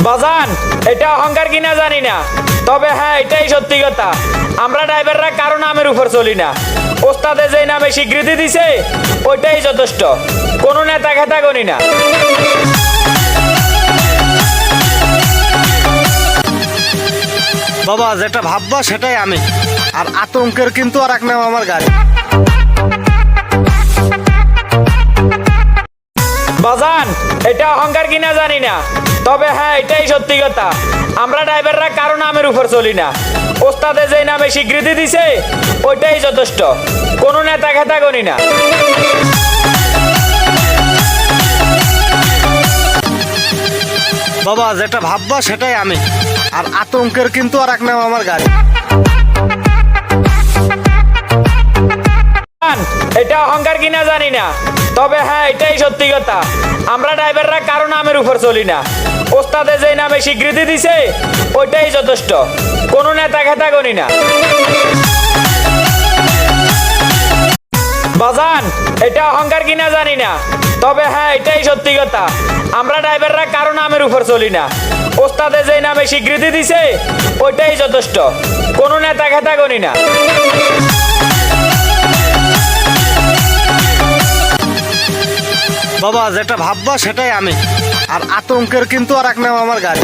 বাজান, এটা অহংকার কিনা জানি না, তবে হ্যাঁ এটাই সত্যি কথা। আমরা ড্রাইভাররা কারো নামের উপর চলি না। ওস্তাদে যে নামে স্বীকৃতি দিছে ওইটাই যথেষ্ট, কোনো নেতা খেতা করি না। বাবা যেটা ভাববা সেটাই আমি, আর আতঙ্কের কিন্তু আর এক নাম আমার গাড়ি। বাজান, এটা অহংকার কিনা জানি না, তবে হ্যাঁ এটাই সত্যি কথা। আমরা ড্রাইভাররা কারো নামের উপর চলি না। ওস্তাদে যে নামে স্বীকৃতি দিছে ওইটাই যথেষ্ট, কোনো নেতা খেতা করি না। বাবা, যেটা ভাববা সেটাই আমি, আর আতঙ্কের কিন্তু আর এক নাম আমার গাড়ি। বাজান, এটা অহংকার কিনা জানি না, তবে হ্যাঁ এটাই সত্যি কথা। আমরা ড্রাইভাররা কারো নামের উপর চলি না। ওস্তাদে যে নামে স্বীকৃতি দিছে ওইটাই যথেষ্ট, কোনো নেতা খেতা করি না। বাবা যেটা ভাববা সেটাই আমি, আর আতঙ্কের কিন্তু আর এক নাম আমার গাড়ি। এটা অহংকার কিনা জানি না, তবে হ্যাঁ এটাই সত্যি কথা। আমরা ড্রাইভাররা কারো নামের উপর চলি না। ওস্তাদে যে নামে স্বীকৃতি দিছে ওইটাই যথেষ্ট, কোনো নেতা খেতা করি না। বাজান, এটা অহংকার কিনা জানি না, তবে হ্যাঁ এটাই সত্যি কথা। আমরা ড্রাইভাররা কারো নামের উপর চলি না। ওস্তাদে যে নামে স্বীকৃতি দিছে ওইটাই যথেষ্ট, কোনো নেতা খেতা করি না। বাবা যেটা ভাববা সেটাই আমি, আর আতঙ্কের কিন্তু আর এক নাম আমার গাড়ি।